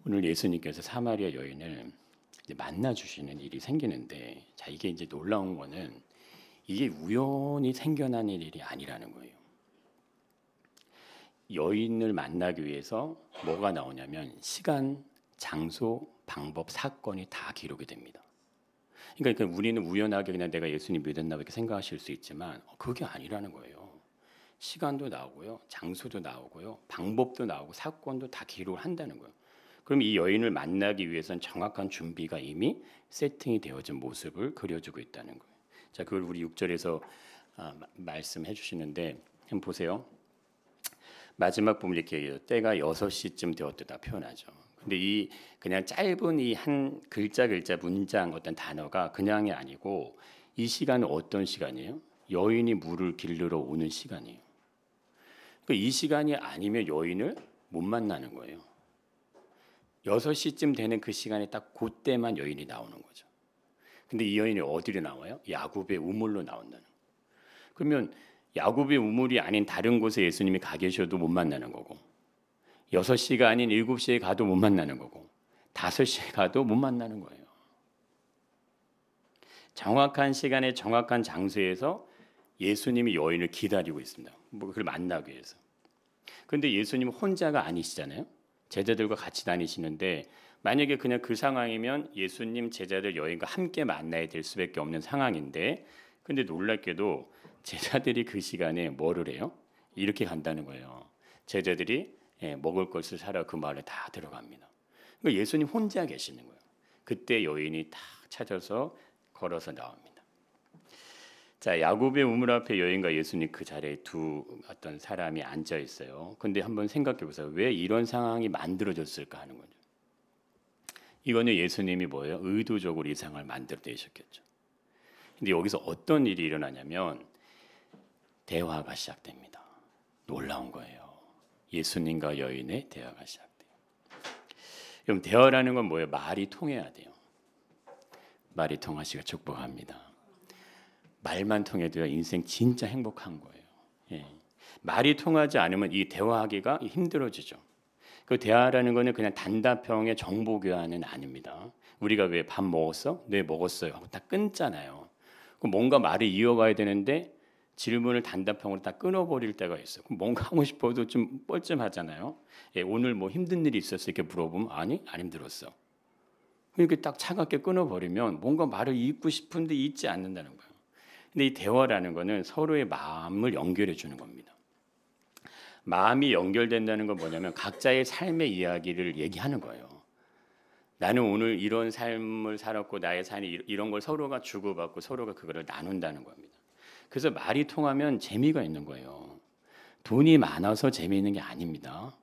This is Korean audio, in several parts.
오늘 예수님께서 사마리아 여인을 이제 만나 주시는 일이 생기는데, 자, 이게 이제 놀라운 거는 이게 우연히 생겨난 일이 아니라는 거예요. 여인을 만나기 위해서 뭐가 나오냐면 시간, 장소, 방법, 사건이 다 기록이 됩니다. 그러니까 우리는 우연하게 그냥 내가 예수님 믿었나 이렇게 생각하실 수 있지만 그게 아니라는 거예요. 시간도 나오고요, 장소도 나오고요, 방법도 나오고 사건도 다 기록을 한다는 거예요. 그럼 이 여인을 만나기 위해서는 정확한 준비가 이미 세팅이 되어진 모습을 그려주고 있다는 거예요. 자, 그걸 우리 6절에서 말씀해 주시는데 한번 보세요. 마지막 부분 이렇게 얘기해요. 때가 6시쯤 되었다 표현하죠. 근데 이 그냥 짧은 이 한 글자 문장 어떤 단어가 그냥이 아니고 이 시간은 어떤 시간이에요? 여인이 물을 길르러 오는 시간이에요. 그러니까 이 시간이 아니면 여인을 못 만나는 거예요. 6시쯤 되는 그 시간에 딱 그때만 여인이 나오는 거죠. 근데 이 여인이 어디로 나와요? 야곱의 우물로 나온다는 거예요. 그러면 야곱의 우물이 아닌 다른 곳에 예수님이 가 계셔도 못 만나는 거고, 6시가 아닌 7시에 가도 못 만나는 거고, 5시에 가도 못 만나는 거예요. 정확한 시간에 정확한 장소에서 예수님이 여인을 기다리고 있습니다. 그걸 만나기 위해서. 그런데 예수님은 혼자가 아니시잖아요. 제자들과 같이 다니시는데 만약에 그냥 그 상황이면 예수님 제자들 여인과 함께 만나야 될 수밖에 없는 상황인데, 근데 놀랍게도 제자들이 그 시간에 뭐를 해요? 이렇게 간다는 거예요. 제자들이 먹을 것을 사러 그 마을에 다 들어갑니다. 그러니까 예수님 혼자 계시는 거예요. 그때 여인이 딱 찾아서 걸어서 나옵니다. 자, 야곱의 우물 앞에 여인과 예수님 그 자리에 두 어떤 사람이 앉아 있어요. 근데 한번 생각해 보세요. 왜 이런 상황이 만들어졌을까 하는 거죠. 이거는 예수님이 뭐예요? 의도적으로 이 상황을 만들어내셨겠죠. 근데 여기서 어떤 일이 일어나냐면 대화가 시작됩니다. 놀라운 거예요. 예수님과 여인의 대화가 시작돼요. 그럼 대화라는 건 뭐예요? 말이 통해야 돼요. 말이 통하시길 축복합니다. 말만 통해도요, 인생 진짜 행복한 거예요. 예. 말이 통하지 않으면 이 대화하기가 힘들어지죠. 그 대화라는 거는 그냥 단답형의 정보 교환은 아닙니다. 우리가 왜 밥 먹었어? 네, 먹었어요 하고 딱 끊잖아요. 뭔가 말을 이어가야 되는데 질문을 단답형으로 딱 끊어버릴 때가 있어요. 그럼 뭔가 하고 싶어도 좀 뻘쭘하잖아요. 예, 오늘 뭐 힘든 일이 있었어? 이렇게 물어보면 아니, 안 힘들었어. 이렇게 딱 차갑게 끊어버리면 뭔가 말을 잇고 싶은데 잇지 않는다는 거예요. 근데 이 대화라는 거는 서로의 마음을 연결해 주는 겁니다. 마음이 연결된다는 건 뭐냐면 각자의 삶의 이야기를 얘기하는 거예요. 나는 오늘 이런 삶을 살았고 나의 삶이 이런 걸 서로가 주고받고 서로가 그거를 나눈다는 겁니다. 그래서 말이 통하면 재미가 있는 거예요. 돈이 많아서 재미있는 게 아닙니다.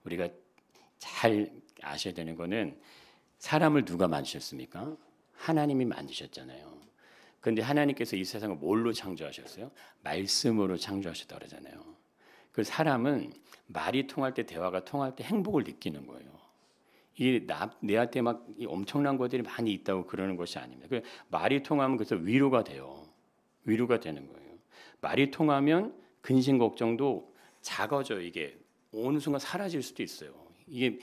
우리가 잘 아셔야 되는 거는 사람을 누가 만드셨습니까? 하나님이 만드셨잖아요. 그런데 하나님께서 이 세상을 뭘로 창조하셨어요? 말씀으로 창조하셨다고 그러잖아요. 그 사람은 말이 통할 때, 대화가 통할 때 행복을 느끼는 거예요. 이게 내한테 막 엄청난 것들이 많이 있다고 그러는 것이 아닙니다. 그 말이 통하면 그래서 위로가 돼요. 위로가 되는 거예요. 말이 통하면 근심 걱정도 작아져요. 이게 어느 순간 사라질 수도 있어요. 이게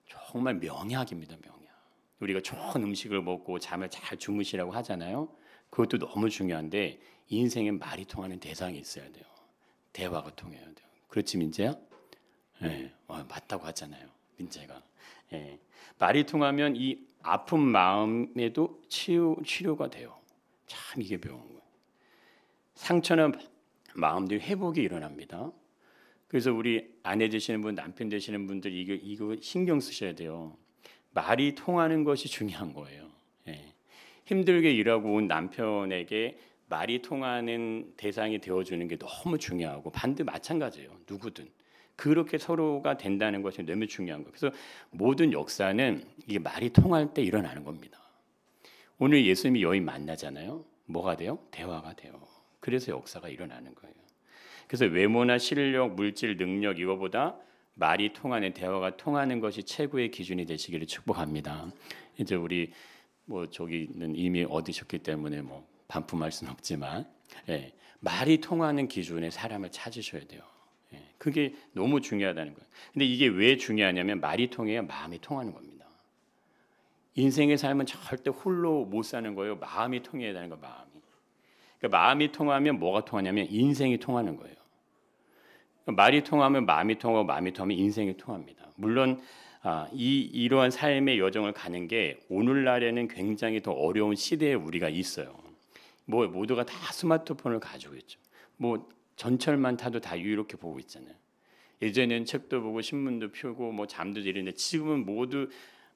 정말 명약입니다. 명약. 우리가 좋은 음식을 먹고 잠을 잘 주무시라고 하잖아요. 그것도 너무 중요한데 인생에 말이 통하는 대상이 있어야 돼요. 대화가 통해야 돼요. 그렇지, 민재야? 네, 맞다고 하잖아요. 민재가. 네. 말이 통하면 이 아픈 마음에도 치료가 돼요. 참 이게 배운 거예요. 상처나 마음들이 회복이 일어납니다. 그래서 우리 아내 되시는 분, 남편 되시는 분들 이거 신경 쓰셔야 돼요. 말이 통하는 것이 중요한 거예요. 예. 힘들게 일하고 온 남편에게 말이 통하는 대상이 되어주는 게 너무 중요하고 반대 마찬가지예요. 누구든. 그렇게 서로가 된다는 것이 너무 중요한 거예요. 그래서 모든 역사는 이게 말이 통할 때 일어나는 겁니다. 오늘 예수님이 여인 만나잖아요. 뭐가 돼요? 대화가 돼요. 그래서 역사가 일어나는 거예요. 그래서 외모나 실력, 물질, 능력 이거보다 말이 통하는, 대화가 통하는 것이 최고의 기준이 되시기를 축복합니다. 이제 우리 저기는 이미 얻으셨기 때문에 반품할 수는 없지만, 예, 말이 통하는 기준의 사람을 찾으셔야 돼요. 그게 너무 중요하다는 거예요. 근데 이게 왜 중요하냐면 말이 통해야 마음이 통하는 겁니다. 인생의 삶은 절대 홀로 못 사는 거예요. 마음이 통해야 되는 거예요. 마음이. 그러니까 마음이 통하면 뭐가 통하냐면 인생이 통하는 거예요. 그러니까 말이 통하면 마음이 통하고 마음이 통하면 인생이 통합니다. 물론 이러한 삶의 여정을 가는 게 오늘날에는 굉장히 더 어려운 시대에 우리가 있어요. 뭐 모두가 다 스마트폰을 가지고 있죠. 뭐 전철만 타도 다 이렇게 보고 있잖아요. 예전에는 책도 보고 신문도 펴고 뭐 잠도 이랬는데 지금은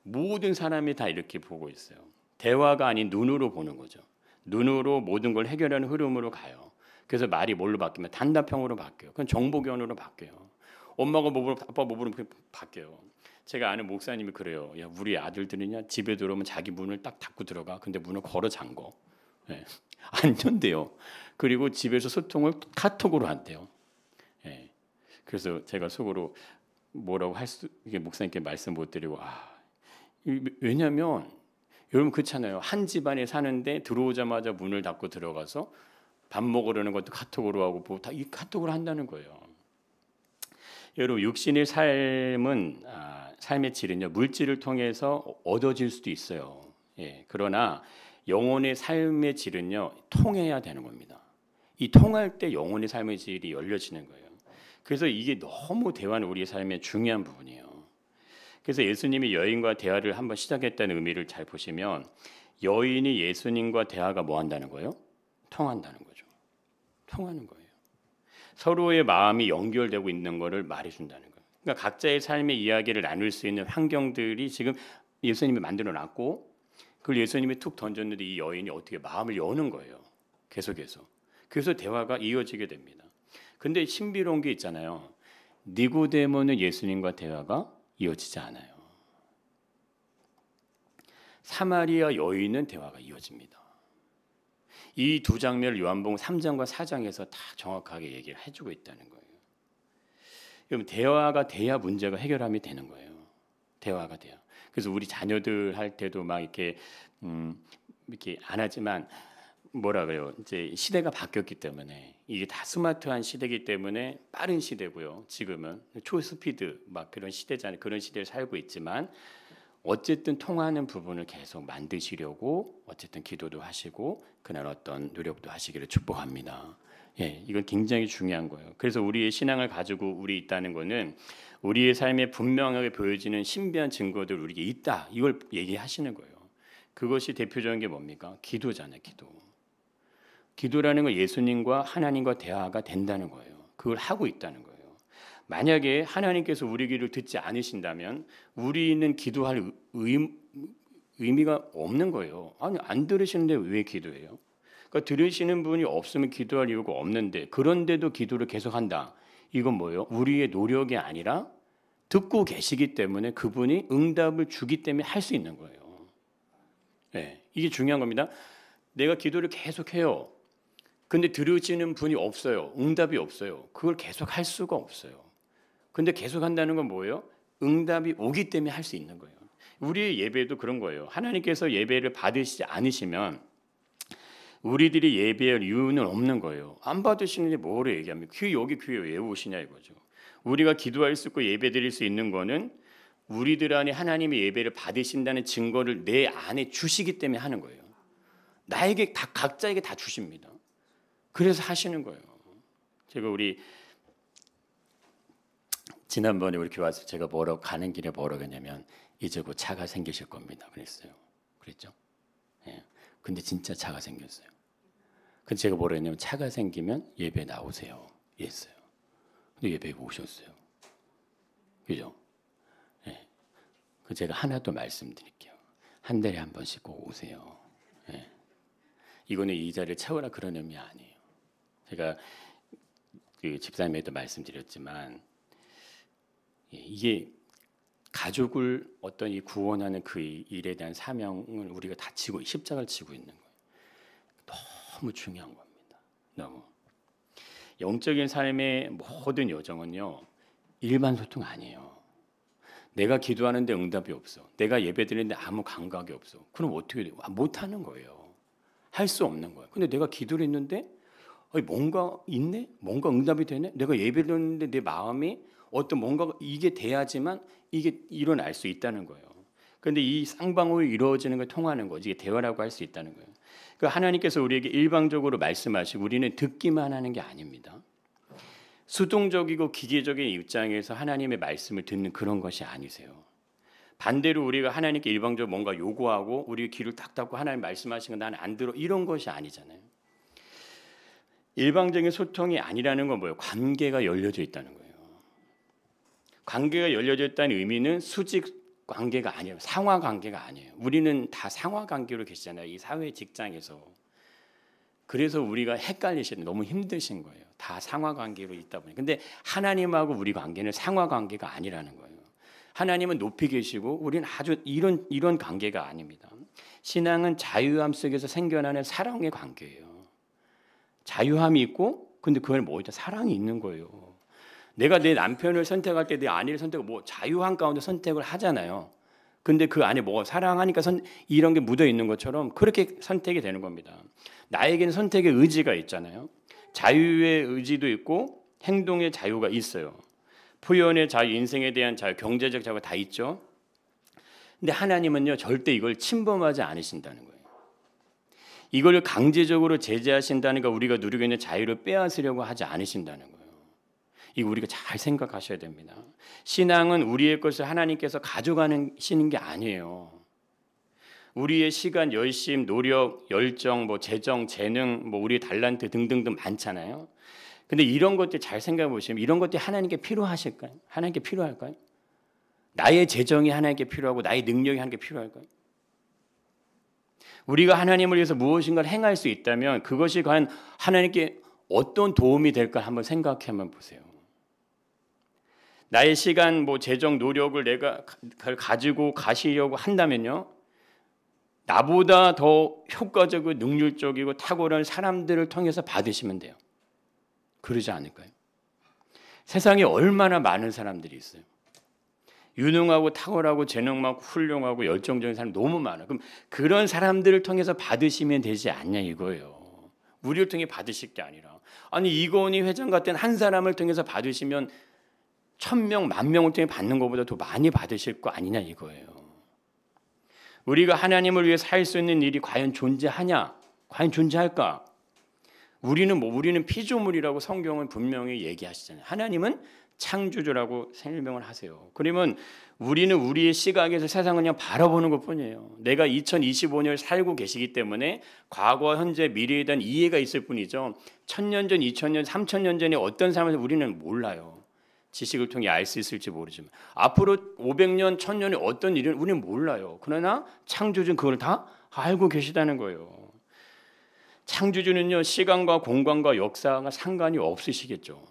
모든 사람이 다 이렇게 보고 있어요. 대화가 아닌 눈으로 보는 거죠. 눈으로 모든 걸 해결하는 흐름으로 가요. 그래서 말이 뭘로 바뀌면 단답형으로 바뀌어요. 그건 정보견으로 바뀌어요. 엄마가 뭐 물으면 아빠 뭐 물으면 바뀌어요. 제가 아는 목사님이 그래요. 야, 우리 아들들이냐 집에 들어오면 자기 문을 딱 닫고 들어가. 근데 문을 걸어 잠궈. 예. 안 된대요. 그리고 집에서 소통을 카톡으로 한대요. 예. 그래서 제가 속으로 뭐라고 이게 목사님께 말씀 못 드리고 왜냐하면 여러분 그렇잖아요. 한 집안에 사는데 들어오자마자 문을 닫고 들어가서 밥 먹으려는 것도 카톡으로 하고 다 이 카톡으로 한다는 거예요. 여러분 육신의 삶의 질은요 물질을 통해서 얻어질 수도 있어요. 그러나 영혼의 삶의 질은요 통해야 되는 겁니다. 이 통할 때 영혼의 삶의 질이 열려지는 거예요. 그래서 이게 너무 대화는 우리의 삶의 중요한 부분이에요. 그래서 예수님이 여인과 대화를 한번 시작했다는 의미를 잘 보시면 여인이 예수님과 대화가 뭐 한다는 거예요? 통한다는 거죠. 통하는 거예요. 서로의 마음이 연결되고 있는 것을 말해준다는 거예요. 그러니까 각자의 삶의 이야기를 나눌 수 있는 환경들이 지금 예수님이 만들어놨고 그걸 예수님이 툭 던졌는데 이 여인이 어떻게 마음을 여는 거예요. 계속해서. 그래서 대화가 이어지게 됩니다. 근데 신비로운 게 있잖아요. 니고데모는 예수님과 대화가 이어지지 않아요. 사마리아 여인은 대화가 이어집니다. 이 두 장면을 요한복음 3장과 4장에서 다 정확하게 얘기를 해주고 있다는 거예요. 그럼 대화가 돼야 문제가 해결함이 되는 거예요. 대화가 돼요. 그래서 우리 자녀들 할 때도 막 이렇게 안 하지만 뭐라 그래요? 이제 시대가 바뀌었기 때문에 이게 다 스마트한 시대이기 때문에 빠른 시대고요. 지금은 초스피드 막 그런 시대잖아요. 그런 시대를 살고 있지만 어쨌든 통하는 부분을 계속 만드시려고 어쨌든 기도도 하시고 그날 어떤 노력도 하시기를 축복합니다. 이건 굉장히 중요한 거예요. 그래서 우리의 신앙을 가지고 우리 있다는 거는 우리의 삶에 분명하게 보여지는 신비한 증거들 우리에게 있다. 이걸 얘기하시는 거예요. 그것이 대표적인 게 뭡니까? 기도잖아요. 기도라는 건 예수님과 하나님과 대화가 된다는 거예요. 그걸 하고 있다는 거예요. 만약에 하나님께서 우리 기도를 듣지 않으신다면 우리는 기도할 의미가 없는 거예요. 아니 안 들으시는데 왜 기도해요? 그러니까 들으시는 분이 없으면 기도할 이유가 없는데 그런데도 기도를 계속한다. 이건 뭐예요? 우리의 노력이 아니라 듣고 계시기 때문에 그분이 응답을 주기 때문에 할 수 있는 거예요. 이게 중요한 겁니다. 내가 기도를 계속해요. 근데 들으시는 분이 없어요. 응답이 없어요. 그걸 계속 할 수가 없어요. 근데 계속 한다는 건 뭐예요? 응답이 오기 때문에 할 수 있는 거예요. 우리의 예배도 그런 거예요. 하나님께서 예배를 받으시지 않으시면 우리들이 예배할 이유는 없는 거예요. 안 받으시는데 뭐로 얘기합니까? 여기 교회 왜 오시냐 이거죠. 우리가 기도할 수 있고 예배드릴 수 있는 거는 우리들 안에 하나님의 예배를 받으신다는 증거를 내 안에 주시기 때문에 하는 거예요. 나에게 다 각자에게 다 주십니다. 그래서 하시는 거예요. 제가 지난번에 우리 교회 와서 제가 가는 길에 뭐라고 했냐면 이제 곧 차가 생기실 겁니다. 그랬죠? 근데 진짜 차가 생겼어요. 근데 제가 뭐라 했냐면 차가 생기면 예배 나오세요. 이랬어요. 근데 예배에 오셨어요. 그죠? 그 제가 하나 더 말씀드릴게요. 한 달에 한 번씩 꼭 오세요. 이거는 이자를 채우라 그런 의미 아니에요. 제가 그 집사님에도 말씀드렸지만 이게 가족을 어떤 이 구원하는 그 일에 대한 사명을 우리가 다 십자가를 지고 있는 거예요. 너무 중요한 겁니다. 너무 영적인 삶의 모든 여정은요 일반 소통 아니에요. 내가 기도하는데 응답이 없어. 내가 예배드리는데 아무 감각이 없어. 그럼 어떻게 돼요? 못 하는 거예요. 할 수 없는 거예요. 근데 내가 기도를 했는데 뭔가 있네? 뭔가 응답이 되네? 내가 예배를 드렸는데 내 마음이 어떤 뭔가 이게 돼야지만 이게 일어날 수 있다는 거예요. 그런데 이 쌍방울이 이루어지는 걸 통하는 거지. 이게 대화라고 할 수 있다는 거예요. 그 하나님께서 우리에게 일방적으로 말씀하시고 우리는 듣기만 하는 게 아닙니다. 수동적이고 기계적인 입장에서 하나님의 말씀을 듣는 그런 것이 아니세요. 반대로 우리가 하나님께 일방적으로 뭔가 요구하고 우리 귀를 딱 닫고 하나님 말씀하시는 거 나는 안 들어 이런 것이 아니잖아요. 일방적인 소통이 아니라는 건 뭐예요? 관계가 열려져 있다는 거예요. 관계가 열려져 있다는 의미는 수직 관계가 아니에요. 상하 관계가 아니에요. 우리는 다 상하 관계로 계시잖아요. 이 사회 직장에서. 그래서 우리가 헷갈리시는 너무 힘드신 거예요. 다 상하 관계로 있다 보니. 근데 하나님하고 우리 관계는 상하 관계가 아니라는 거예요. 하나님은 높이 계시고 우리는 아주 이런 관계가 아닙니다. 신앙은 자유함 속에서 생겨나는 사랑의 관계예요. 자유함이 있고 근데 그걸 뭐죠? 사랑이 있는 거예요. 내가 내 남편을 선택할 때 내 아내를 선택을 뭐 자유함 가운데 선택을 하잖아요. 근데 그 안에 뭐 사랑하니까 이런 게 묻어 있는 것처럼 그렇게 선택이 되는 겁니다. 나에게는 선택의 의지가 있잖아요. 자유의 의지도 있고 행동의 자유가 있어요. 표현의 자유, 인생에 대한 자유, 경제적 자유가 다 있죠. 근데 하나님은요 절대 이걸 침범하지 않으신다는 거예요. 이걸 강제적으로 제재하신다는 거 우리가 누리고 있는 자유를 빼앗으려고 하지 않으신다는 거예요. 이거 우리가 잘 생각하셔야 됩니다. 신앙은 우리의 것을 하나님께서 가져가시는 게 아니에요. 우리의 시간, 열심, 노력, 열정, 재정, 재능, 우리의 달란트 등등등 많잖아요. 근데 이런 것들 잘 생각해 보시면 이런 것들이 하나님께 필요하실까요? 하나님께 필요할까요? 나의 재정이 하나님께 필요하고 나의 능력이 하나님께 필요할까요? 우리가 하나님을 위해서 무엇인가를 행할 수 있다면 그것이 과연 하나님께 어떤 도움이 될까 한번 생각해 한번 보세요. 나의 시간, 재정, 노력을 내가 가지고 가시려고 한다면요. 나보다 더 효과적이고 능률적이고 탁월한 사람들을 통해서 받으시면 돼요. 그러지 않을까요? 세상에 얼마나 많은 사람들이 있어요. 유능하고 탁월하고 재능 많고 훌륭하고 열정적인 사람이 너무 많아요. 그럼 그런 사람들을 통해서 받으시면 되지 않냐 이거예요. 우리를 통해 받으실 게 아니라 아니 이건희 회장 같은 한 사람을 통해서 받으시면 1000명, 10,000명을 통해 받는 것보다 더 많이 받으실 거 아니냐 이거예요. 우리가 하나님을 위해 살 수 있는 일이 과연 존재하냐? 과연 존재할까? 우리는 피조물이라고 성경은 분명히 얘기하시잖아요. 하나님은 창조주라고 설명을 하세요. 그러면 우리는 우리의 시각에서 세상을 그냥 바라보는 것뿐이에요. 내가 2025년을 살고 계시기 때문에 과거, 현재, 미래에 대한 이해가 있을 뿐이죠. 1000년 전, 2000년, 3000년 전에 어떤 삶을 우리는 몰라요. 지식을 통해 알 수 있을지 모르지만 앞으로 500년, 1000년에 어떤 일은 우리는 몰라요. 그러나 창조주는 그걸 다 알고 계시다는 거예요. 창조주는요 시간과 공간과 역사가 상관이 없으시겠죠.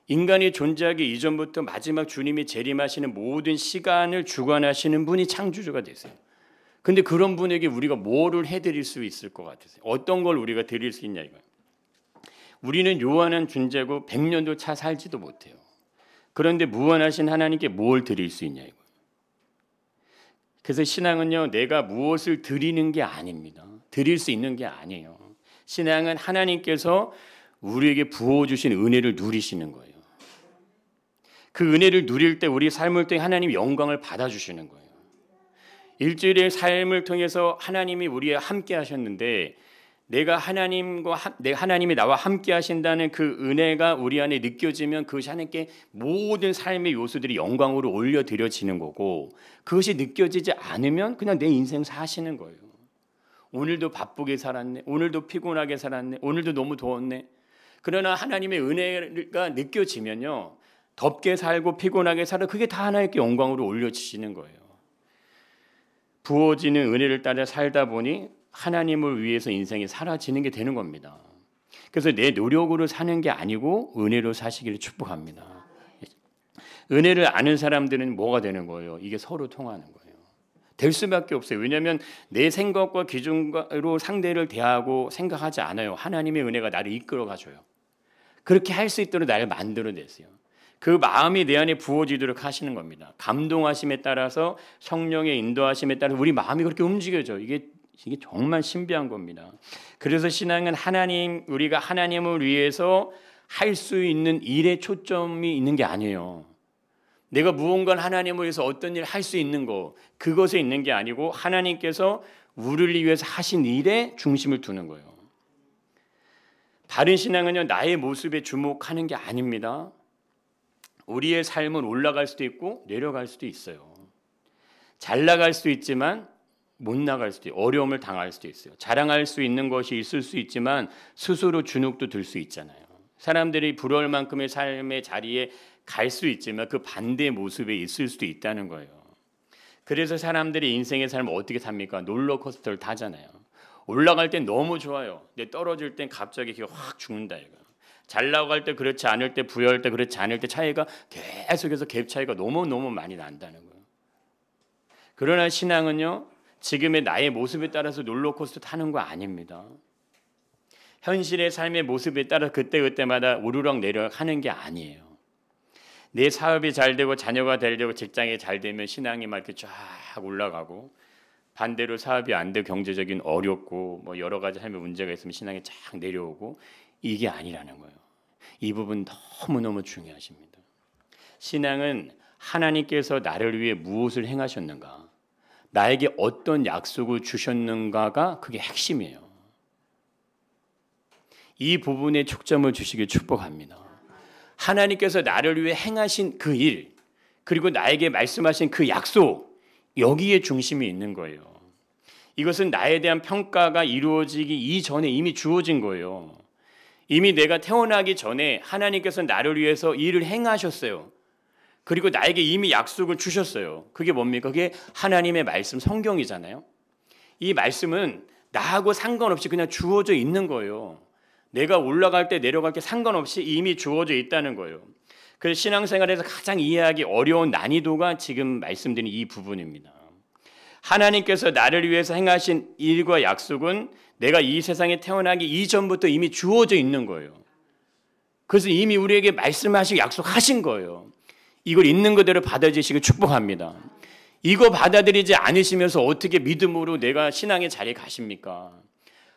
인간이 존재하기 이전부터 마지막 주님이 재림하시는 모든 시간을 주관하시는 분이 창조주가 되세요. 근데 그런 분에게 우리가 뭐를 해드릴 수 있을 것 같으세요? 어떤 걸 우리가 드릴 수 있냐 이거예요. 우리는 요한한 존재고 100년도 차 살지도 못해요. 그런데 무한하신 하나님께 뭘 드릴 수 있냐 이거예요. 그래서 신앙은요 내가 무엇을 드리는 게 아닙니다. 드릴 수 있는 게 아니에요. 신앙은 하나님께서 우리에게 부어주신 은혜를 누리시는 거예요. 그 은혜를 누릴 때 우리 삶을 통해 하나님 영광을 받아주시는 거예요. 일주일의 삶을 통해서 하나님이 우리와 함께 하셨는데 하나님이 나와 함께 하신다는 그 은혜가 우리 안에 느껴지면 그것이 하나님께 모든 삶의 요소들이 영광으로 올려드려지는 거고 그것이 느껴지지 않으면 그냥 내 인생 사시는 거예요. 오늘도 바쁘게 살았네. 오늘도 피곤하게 살았네. 오늘도 너무 더웠네. 그러나 하나님의 은혜가 느껴지면요. 덥게 살고 피곤하게 살아 그게 다 하나님께 영광으로 올려지시는 거예요. 부어지는 은혜를 따라 살다 보니 하나님을 위해서 인생이 사라지는 게 되는 겁니다. 그래서 내 노력으로 사는 게 아니고 은혜로 사시기를 축복합니다. 은혜를 아는 사람들은 뭐가 되는 거예요? 이게 서로 통하는 거예요. 될 수밖에 없어요. 왜냐하면 내 생각과 기준으로 상대를 대하고 생각하지 않아요. 하나님의 은혜가 나를 이끌어 가줘요. 그렇게 할 수 있도록 나를 만들어냈어요. 그 마음이 내 안에 부어지도록 하시는 겁니다. 감동하심에 따라서 성령의 인도하심에 따라서 우리 마음이 그렇게 움직여져. 이게 이게 정말 신비한 겁니다. 그래서 신앙은 우리가 하나님을 위해서 할 수 있는 일에 초점이 있는 게 아니에요. 내가 무언가 하나님을 위해서 어떤 일을 할 수 있는 거, 그것에 있는 게 아니고 하나님께서 우리를 위해서 하신 일에 중심을 두는 거예요. 바른 신앙은요, 나의 모습에 주목하는 게 아닙니다. 우리의 삶은 올라갈 수도 있고 내려갈 수도 있어요. 잘 나갈 수도 있지만 못 나갈 수도 있고 어려움을 당할 수도 있어요. 자랑할 수 있는 것이 있을 수 있지만 스스로 주눅도 들 수 있잖아요. 사람들이 부러울 만큼의 삶의 자리에 갈 수 있지만 그 반대의 모습에 있을 수도 있다는 거예요. 그래서 사람들이 인생의 삶을 어떻게 삽니까? 롤러코스터를 타잖아요. 올라갈 땐 너무 좋아요. 근데 떨어질 땐 갑자기 확 죽는다 이거. 잘 나갈 때 그렇지 않을 때, 부여할 때 그렇지 않을 때 차이가 계속해서 갭 차이가 너무너무 많이 난다는 거예요. 그러나 신앙은요, 지금의 나의 모습에 따라서 롤러코스터 타는 거 아닙니다. 현실의 삶의 모습에 따라 그때그때마다 오르락 내리락 하는 게 아니에요. 내 사업이 잘 되고 자녀가 잘 되고 직장이 잘 되면 신앙이 막 이렇게 쫙 올라가고, 반대로 사업이 안 되고 경제적인 어렵고 뭐 여러 가지 삶의 문제가 있으면 신앙이 쫙 내려오고, 이게 아니라는 거예요. 이 부분 너무너무 중요하십니다. 신앙은 하나님께서 나를 위해 무엇을 행하셨는가, 나에게 어떤 약속을 주셨는가가 그게 핵심이에요. 이 부분에 초점을 주시길 축복합니다. 하나님께서 나를 위해 행하신 그 일, 그리고 나에게 말씀하신 그 약속, 여기에 중심이 있는 거예요. 이것은 나에 대한 평가가 이루어지기 이전에 이미 주어진 거예요. 이미 내가 태어나기 전에 하나님께서 나를 위해서 일을 행하셨어요. 그리고 나에게 이미 약속을 주셨어요. 그게 뭡니까? 그게 하나님의 말씀, 성경이잖아요. 이 말씀은 나하고 상관없이 그냥 주어져 있는 거예요. 내가 올라갈 때 내려갈 때 상관없이 이미 주어져 있다는 거예요. 그래서 신앙생활에서 가장 이해하기 어려운 난이도가 지금 말씀드린 이 부분입니다. 하나님께서 나를 위해서 행하신 일과 약속은 내가 이 세상에 태어나기 이전부터 이미 주어져 있는 거예요. 그래서 이미 우리에게 말씀하시고 약속하신 거예요. 이걸 있는 그대로 받아주시길 축복합니다. 이거 받아들이지 않으시면서 어떻게 믿음으로 내가 신앙의 자리에 가십니까?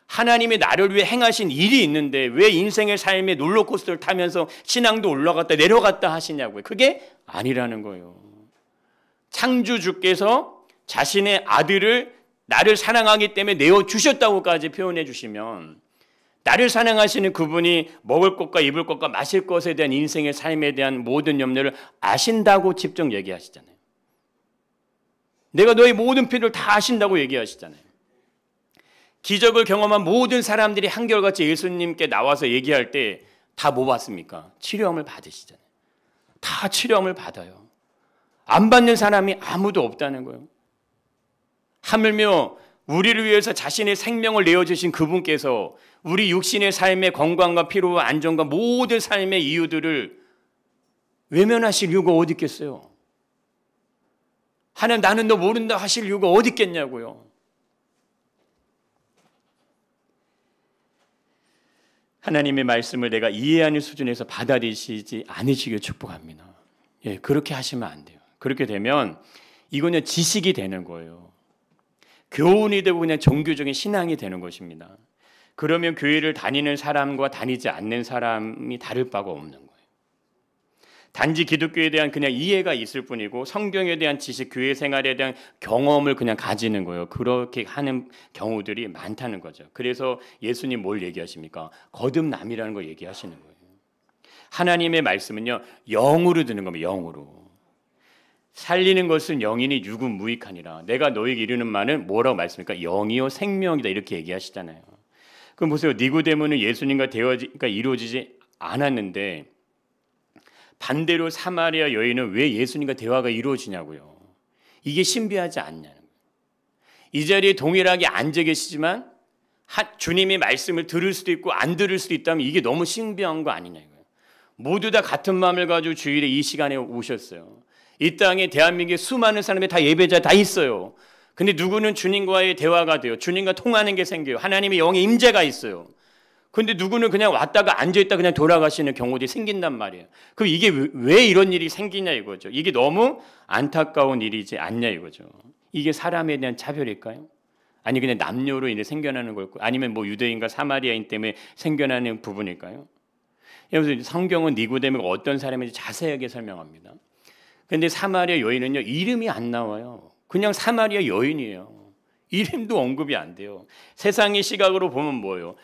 하나님이 나를 위해 행하신 일이 있는데 왜 인생의 삶의 롤러코스터를 타면서 신앙도 올라갔다 내려갔다 하시냐고요. 그게 아니라는 거예요. 창조주께서 자신의 아들을 나를 사랑하기 때문에 내어주셨다고까지 표현해 주시면, 나를 사랑하시는 그분이 먹을 것과 입을 것과 마실 것에 대한 인생의 삶에 대한 모든 염려를 아신다고 직접 얘기하시잖아요. 내가 너의 모든 필요를 다 아신다고 얘기하시잖아요. 기적을 경험한 모든 사람들이 한결같이 예수님께 나와서 얘기할 때 다 뭐 받습니까? 치료함을 받으시잖아요. 다 치료함을 받아요. 안 받는 사람이 아무도 없다는 거예요. 하물며 우리를 위해서 자신의 생명을 내어주신 그분께서 우리 육신의 삶의 건강과 피로와 안정과 모든 삶의 이유들을 외면하실 이유가 어디 있겠어요? 하나님, 나는 너 모른다 하실 이유가 어디 있겠냐고요. 하나님의 말씀을 내가 이해하는 수준에서 받아들이시지 않으시길 축복합니다. 예, 그렇게 하시면 안 돼요. 그렇게 되면 이거는 지식이 되는 거예요. 교훈이 되고 그냥 종교적인 신앙이 되는 것입니다. 그러면 교회를 다니는 사람과 다니지 않는 사람이 다를 바가 없는 거예요. 단지 기독교에 대한 그냥 이해가 있을 뿐이고 성경에 대한 지식, 교회 생활에 대한 경험을 그냥 가지는 거예요. 그렇게 하는 경우들이 많다는 거죠. 그래서 예수님 뭘 얘기하십니까? 거듭남이라는 걸 얘기하시는 거예요. 하나님의 말씀은요, 영으로 드는 겁니다. 영으로. 살리는 것은 영이니 육은 무익하니라. 내가 너에게 이르는 말은 뭐라고 말씀입니까? 영이요 생명이다, 이렇게 얘기하시잖아요. 그럼 보세요. 니고데모는 예수님과 대화가 이루어지지 않았는데 반대로 사마리아 여인은 왜 예수님과 대화가 이루어지냐고요. 이게 신비하지 않냐는 거예요. 이 자리에 동일하게 앉아 계시지만 주님의 말씀을 들을 수도 있고 안 들을 수도 있다면 이게 너무 신비한 거 아니냐 이거예요. 모두 다 같은 마음을 가지고 주일에 이 시간에 오셨어요. 이 땅에 대한민국에 수많은 사람이 다 예배자 다 있어요. 근데 누구는 주님과의 대화가 돼요. 주님과 통하는 게 생겨요. 하나님의 영의 임재가 있어요. 근데 누구는 그냥 왔다가 앉아있다 그냥 돌아가시는 경우들이 생긴단 말이에요. 그럼 이게 왜 이런 일이 생기냐 이거죠. 이게 너무 안타까운 일이지 않냐 이거죠. 이게 사람에 대한 차별일까요? 아니 그냥 남녀로 인해 생겨나는 걸까요? 아니면 뭐 유대인과 사마리아인 때문에 생겨나는 부분일까요? 여기서 성경은 니고데모가 어떤 사람인지 자세하게 설명합니다. 그런데 사마리아 여인은요, 이름이 안 나와요. 그냥 사마리아 여인이에요. 이름도 언급이 안 돼요. 세상의 시각으로 보면 뭐예요?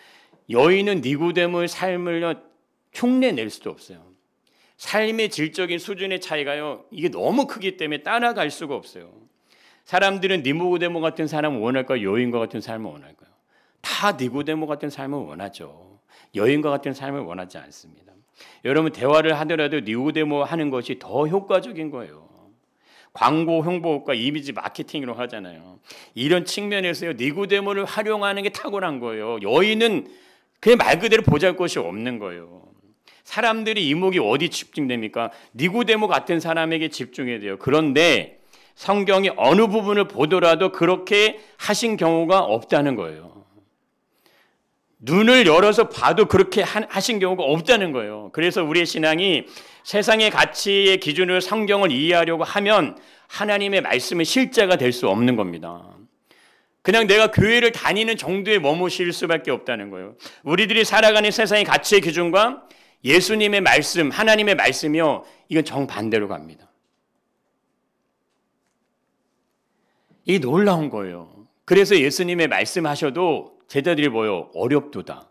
여인은 니고데모의 삶을요, 흉내낼 수도 없어요. 삶의 질적인 수준의 차이가요, 이게 너무 크기 때문에 따라갈 수가 없어요. 사람들은 니고데모 같은 사람을 원할까요? 여인과 같은 삶을 원할까요? 다 니고데모 같은 삶을 원하죠. 여인과 같은 삶을 원하지 않습니다. 여러분 대화를 하더라도 니고데모 하는 것이 더 효과적인 거예요. 광고, 홍보과 이미지 마케팅으로 하잖아요. 이런 측면에서요, 니고데모를 활용하는 게 탁월한 거예요. 여인은 그냥 말 그대로 보잘것이 없는 거예요. 사람들이 이목이 어디 집중됩니까? 니고데모 같은 사람에게 집중해야 돼요. 그런데 성경이 어느 부분을 보더라도 그렇게 하신 경우가 없다는 거예요. 눈을 열어서 봐도 그렇게 하신 경우가 없다는 거예요. 그래서 우리의 신앙이 세상의 가치의 기준으로 성경을 이해하려고 하면 하나님의 말씀의 실제가 될 수 없는 겁니다. 그냥 내가 교회를 다니는 정도에 머무실 수밖에 없다는 거예요. 우리들이 살아가는 세상의 가치의 기준과 예수님의 말씀, 하나님의 말씀이요, 이건 정반대로 갑니다. 이 놀라운 거예요. 그래서 예수님의 말씀하셔도 제자들이 뭐요? 어렵도다.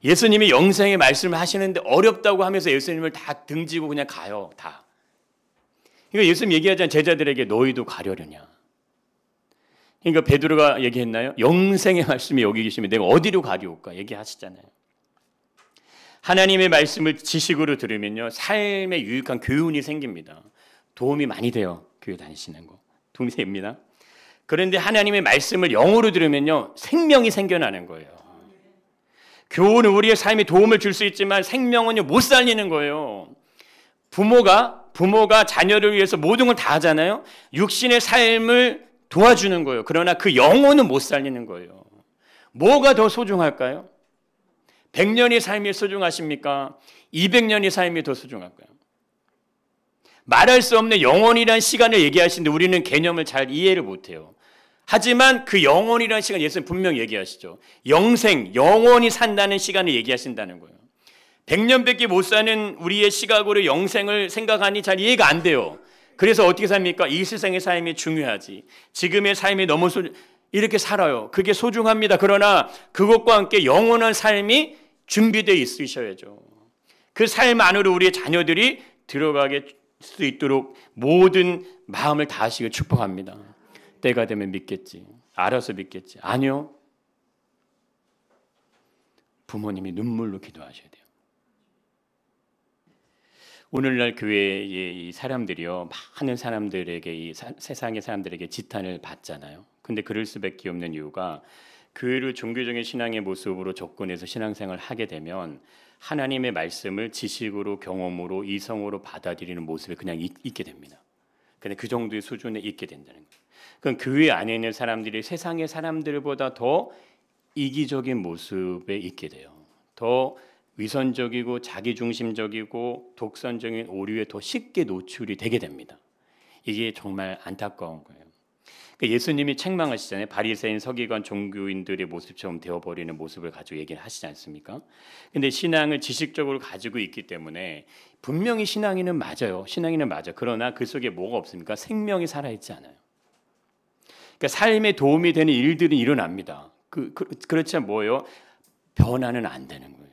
예수님이 영생의 말씀을 하시는데 어렵다고 하면서 예수님을 다 등지고 그냥 가요. 다. 그러니까 예수님 얘기하잖아요. 제자들에게 너희도 가려느냐. 그러니까 베드로가 얘기했나요? 영생의 말씀이 여기 계시면 내가 어디로 가려올까? 얘기하시잖아요. 하나님의 말씀을 지식으로 들으면요, 삶에 유익한 교훈이 생깁니다. 도움이 많이 돼요. 교회 다니시는 거. 도움이 됩니다. 그런데 하나님의 말씀을 영어로 들으면요, 생명이 생겨나는 거예요. 교훈은 우리의 삶에 도움을 줄 수 있지만 생명은요, 못 살리는 거예요. 부모가 자녀를 위해서 모든 걸 다 하잖아요. 육신의 삶을 도와주는 거예요. 그러나 그 영혼은 못 살리는 거예요. 뭐가 더 소중할까요? 100년의 삶이 소중하십니까? 200년의 삶이 더 소중할까요? 말할 수 없는 영혼이라는 시간을 얘기하시는데 우리는 개념을 잘 이해를 못해요. 하지만 그 영혼이라는 시간 예수님 분명히 얘기하시죠. 영생, 영원히 산다는 시간을 얘기하신다는 거예요. 100년밖에 못 사는 우리의 시각으로 영생을 생각하니 잘 이해가 안 돼요. 그래서 어떻게 삽니까? 이 세상의 삶이 중요하지. 지금의 삶이 너무 이렇게 살아요. 그게 소중합니다. 그러나 그것과 함께 영원한 삶이 준비되어 있으셔야죠. 그 삶 안으로 우리의 자녀들이 들어가게 수 있도록 모든 마음을 다하시길 축복합니다. 때가 되면 믿겠지. 알아서 믿겠지. 아니요. 부모님이 눈물로 기도하셔야 돼요. 오늘날 교회의 이 사람들이요, 많은 사람들에게, 이 세상의 사람들에게 지탄을 받잖아요. 근데 그럴 수밖에 없는 이유가 교회를 종교적인 신앙의 모습으로 접근해서 신앙생활을 하게 되면 하나님의 말씀을 지식으로, 경험으로, 이성으로 받아들이는 모습에 그냥 있게 됩니다. 근데 그 정도의 수준에 있게 된다는 거예요. 그럼 교회 안에 있는 사람들이 세상의 사람들보다 더 이기적인 모습에 있게 돼요. 더 위선적이고 자기중심적이고 독선적인 오류에 더 쉽게 노출이 되게 됩니다. 이게 정말 안타까운 거예요. 그러니까 예수님이 책망하시잖아요. 바리새인, 서기관, 종교인들의 모습처럼 되어버리는 모습을 가지고 얘기를 하시지 않습니까? 근데 신앙을 지식적으로 가지고 있기 때문에 분명히 신앙인은 맞아요. 신앙인은 맞아. 그러나 그 속에 뭐가 없습니까? 생명이 살아있지 않아요. 그러니까 삶에 도움이 되는 일들은 일어납니다. 그렇지 뭐예요? 변화는 안 되는 거예요.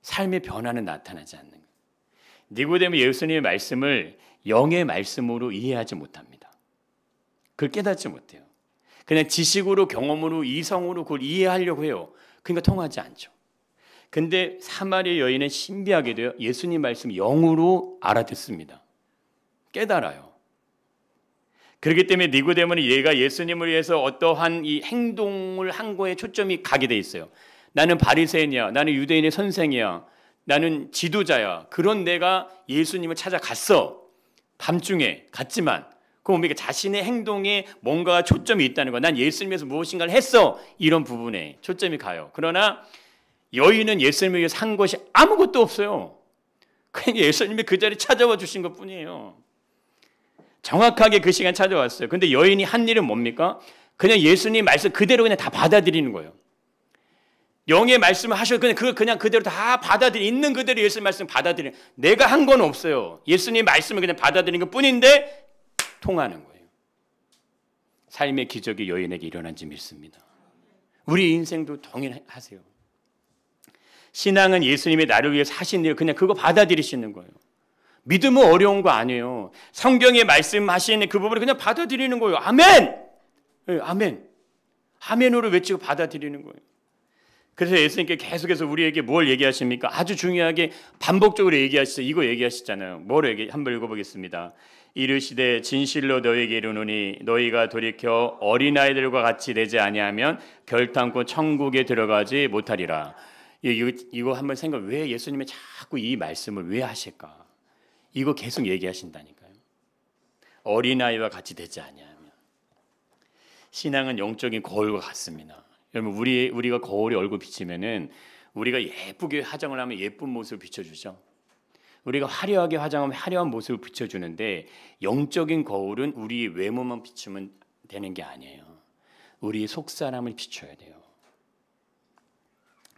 삶의 변화는 나타나지 않는 거예요. 니고데모 예수님의 말씀을 영의 말씀으로 이해하지 못합니다. 그걸 깨닫지 못해요. 그냥 지식으로, 경험으로, 이성으로 그걸 이해하려고 해요. 그러니까 통하지 않죠. 근데 사마리아 여인은 신비하게도요, 예수님 말씀 영으로 알아듣습니다. 깨달아요. 그렇기 때문에 니고데모는 얘가 예수님을 위해서 어떠한 이 행동을 한 거에 초점이 가게 돼 있어요. 나는 바리새인이야. 나는 유대인의 선생이야. 나는 지도자야. 그런 내가 예수님을 찾아갔어. 밤중에 갔지만 그럼 우리가 자신의 행동에 뭔가 초점이 있다는 거야. 난 예수님에서 무엇인가를 했어. 이런 부분에 초점이 가요. 그러나 여인은 예수님을 위해서 한 것이 아무것도 없어요. 그냥 예수님이 그 자리에 찾아와 주신 것뿐이에요. 정확하게 그 시간 찾아왔어요. 근데 여인이 한 일은 뭡니까? 그냥 예수님 말씀 그대로 그냥 다 받아들이는 거예요. 영의 말씀을 하셔도 그냥 그대로 다 있는 그대로 예수님 말씀 받아들이는. 내가 한 건 없어요. 예수님 말씀을 그냥 받아들이는 것 뿐인데 통하는 거예요. 삶의 기적이 여인에게 일어난지 믿습니다. 우리 인생도 동일하세요. 신앙은 예수님이 나를 위해서 하신 일 그냥 그거 받아들이시는 거예요. 믿음은 어려운 거 아니에요. 성경에 말씀하시는 그 부분을 그냥 받아들이는 거예요. 아멘! 네, 아멘. 아멘으로 외치고 받아들이는 거예요. 그래서 예수님께 계속해서 우리에게 뭘 얘기하십니까? 아주 중요하게 반복적으로 얘기하시죠. 이거 얘기하시잖아요. 뭐를 한번 읽어보겠습니다. 이르시되 진실로 너희에게 이르노니 너희가 돌이켜 어린아이들과 같이 되지 아니하면 결탄코 천국에 들어가지 못하리라. 이거 한번 왜 예수님이 자꾸 이 말씀을 왜 하실까? 이거 계속 얘기하신다니까요. 어린아이와 같이 되지 아니하면. 신앙은 영적인 거울과 같습니다. 여러분 우리가 거울에 얼굴 비치면은 우리가 예쁘게 화장을 하면 예쁜 모습을 비춰주죠. 우리가 화려하게 화장하면 화려한 모습을 비춰주는데 영적인 거울은 우리 외모만 비추면 되는 게 아니에요. 우리 속사람을 비춰야 돼요.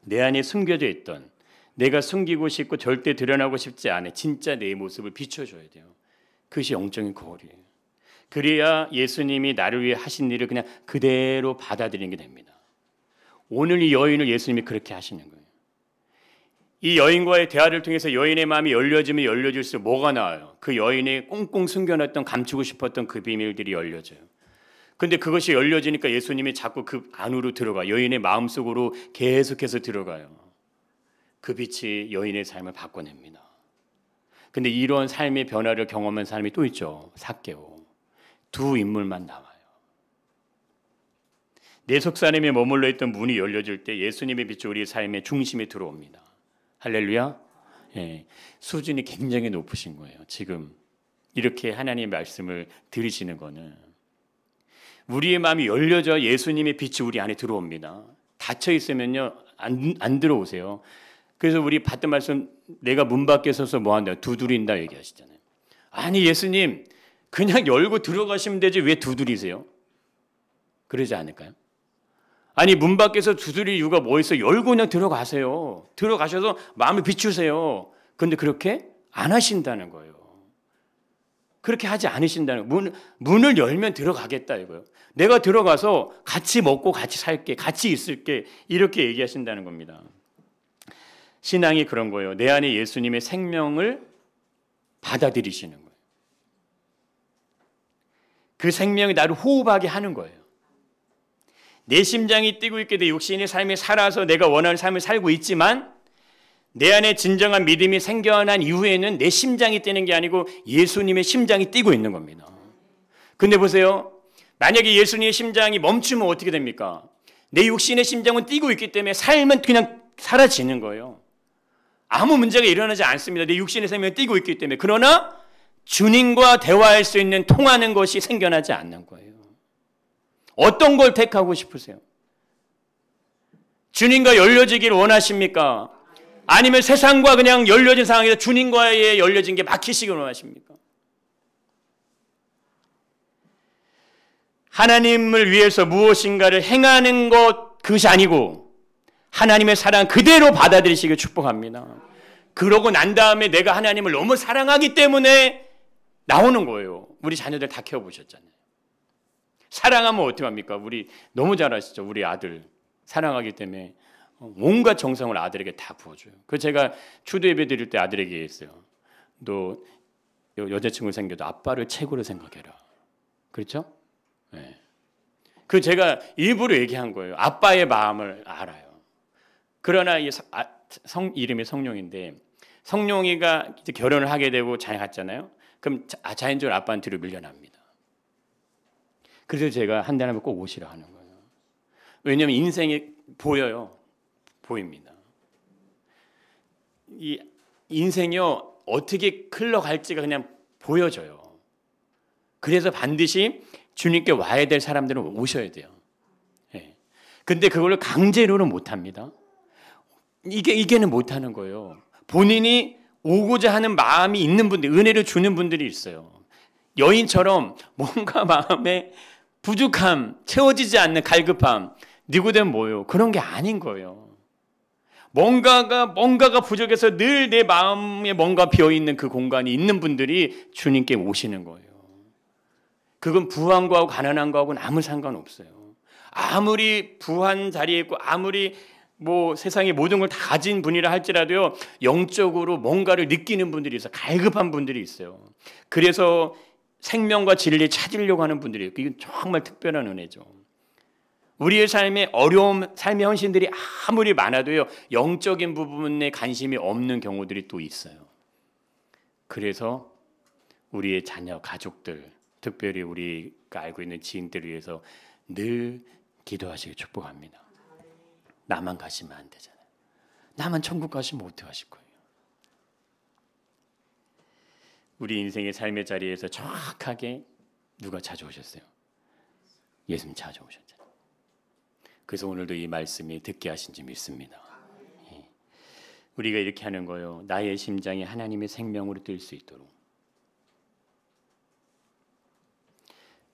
내 안에 숨겨져 있던 내가 숨기고 싶고 절대 드러나고 싶지 않은 진짜 내 모습을 비춰줘야 돼요. 그것이 영적인 거울이에요. 그래야 예수님이 나를 위해 하신 일을 그냥 그대로 받아들이는 게 됩니다. 오늘 이 여인을 예수님이 그렇게 하시는 거예요. 이 여인과의 대화를 통해서 여인의 마음이 열려지면 열려질수록 뭐가 나와요? 그 여인이 꽁꽁 숨겨놨던 감추고 싶었던 그 비밀들이 열려져요. 근데 그것이 열려지니까 예수님이 자꾸 그 안으로 들어가 여인의 마음속으로 계속해서 들어가요. 그 빛이 여인의 삶을 바꿔냅니다. 근데 이런 삶의 변화를 경험한 사람이 또 있죠. 삭개오. 두 인물만 나와요. 내 속사람에 머물러 있던 문이 열려질 때 예수님의 빛이 우리의 삶의 중심에 들어옵니다. 할렐루야. 예, 수준이 굉장히 높으신 거예요. 지금 이렇게 하나님의 말씀을 들으시는 거는 우리의 마음이 열려져 예수님의 빛이 우리 안에 들어옵니다. 닫혀 있으면요 안 들어오세요. 그래서 우리 받던 말씀 내가 문 밖에 서서 뭐 한다 두드린다 얘기하시잖아요. 아니 예수님 그냥 열고 들어가시면 되지 왜 두드리세요? 그러지 않을까요? 아니 문 밖에서 두드릴 이유가 뭐 있어요? 열고 그냥 들어가세요. 들어가셔서 마음을 비추세요. 그런데 그렇게 안 하신다는 거예요. 그렇게 하지 않으신다는 거예요. 문을 열면 들어가겠다 이거예요. 내가 들어가서 같이 먹고 같이 살게 같이 있을게 이렇게 얘기하신다는 겁니다. 신앙이 그런 거예요. 내 안에 예수님의 생명을 받아들이시는 거예요. 그 생명이 나를 호흡하게 하는 거예요. 내 심장이 뛰고 있게 돼 육신의 삶에 살아서 내가 원하는 삶을 살고 있지만 내 안에 진정한 믿음이 생겨난 이후에는 내 심장이 뛰는 게 아니고 예수님의 심장이 뛰고 있는 겁니다. 근데 보세요. 만약에 예수님의 심장이 멈추면 어떻게 됩니까? 내 육신의 심장은 뛰고 있기 때문에 삶은 그냥 사라지는 거예요. 아무 문제가 일어나지 않습니다. 내 육신의 생명이 뛰고 있기 때문에. 그러나 주님과 대화할 수 있는 통하는 것이 생겨나지 않는 거예요. 어떤 걸 택하고 싶으세요? 주님과 열려지기를 원하십니까? 아니면 세상과 그냥 열려진 상황에서 주님과의 열려진 게 막히시길 원하십니까? 하나님을 위해서 무엇인가를 행하는 것 그것이 아니고 하나님의 사랑 그대로 받아들이시길 축복합니다. 그러고 난 다음에 내가 하나님을 너무 사랑하기 때문에 나오는 거예요. 우리 자녀들 다 키워보셨잖아요. 사랑하면 어떻게 합니까? 우리 너무 잘 아시죠? 우리 아들 사랑하기 때문에 온갖 정성을 아들에게 다 부어줘요. 그 제가 추도 예배 드릴 때 아들에게 얘기했어요. 너 여자친구 생겨도 아빠를 최고로 생각해라. 그렇죠? 네. 그 제가 일부러 얘기한 거예요. 아빠의 마음을 알아요. 그러나 이름이 성룡인데 성룡이가 이제 결혼을 하게 되고 자녀 갖잖아요. 그럼 자연적으로 아빠는 뒤로 밀려납니다. 그래서 제가 한 달에 꼭 오시라 하는 거예요. 왜냐하면 인생이 보여요. 보입니다. 이 인생이요 어떻게 흘러갈지가 그냥 보여져요. 그래서 반드시 주님께 와야 될 사람들은 오셔야 돼요. 예. 근데 그걸 강제로는 못합니다. 이게는 못하는 거예요. 본인이 오고자 하는 마음이 있는 분들, 은혜를 주는 분들이 있어요. 여인처럼 뭔가 마음에 부족함, 채워지지 않는 갈급함, 니고데모 뭐예요? 그런 게 아닌 거예요. 뭔가가 부족해서 늘 내 마음에 뭔가 비어있는 그 공간이 있는 분들이 주님께 오시는 거예요. 그건 부한 거하고 가난한 거하고는 아무 상관없어요. 아무리 부한 자리에 있고 아무리 세상의 모든 걸 다 가진 분이라 할지라도요, 영적으로 뭔가를 느끼는 분들이 있어요. 갈급한 분들이 있어요. 그래서 생명과 진리 찾으려고 하는 분들이 있어요. 이건 정말 특별한 은혜죠. 우리의 삶에 어려움, 삶의 현실들이 아무리 많아도요, 영적인 부분에 관심이 없는 경우들이 또 있어요. 그래서 우리의 자녀, 가족들, 특별히 우리가 알고 있는 지인들을 위해서 늘 기도하시길 축복합니다. 나만 가시면 안 되잖아요. 나만 천국 가시면 어떻게 하실 거예요? 우리 인생의 삶의 자리에서 정확하게 누가 찾아오셨어요? 예수님 찾아오셨잖아요. 그래서 오늘도 이 말씀이 듣게 하신지 믿습니다. 우리가 이렇게 하는 거예요. 나의 심장이 하나님의 생명으로 뛸 수 있도록,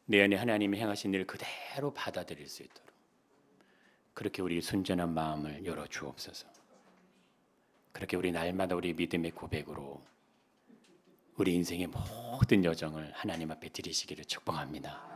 내 안에 하나님이 행하신 일을 그대로 받아들일 수 있도록, 그렇게 우리 순전한 마음을 열어 주옵소서. 그렇게 우리 날마다 우리 믿음의 고백으로 우리 인생의 모든 여정을 하나님 앞에 드리시기를 축복합니다.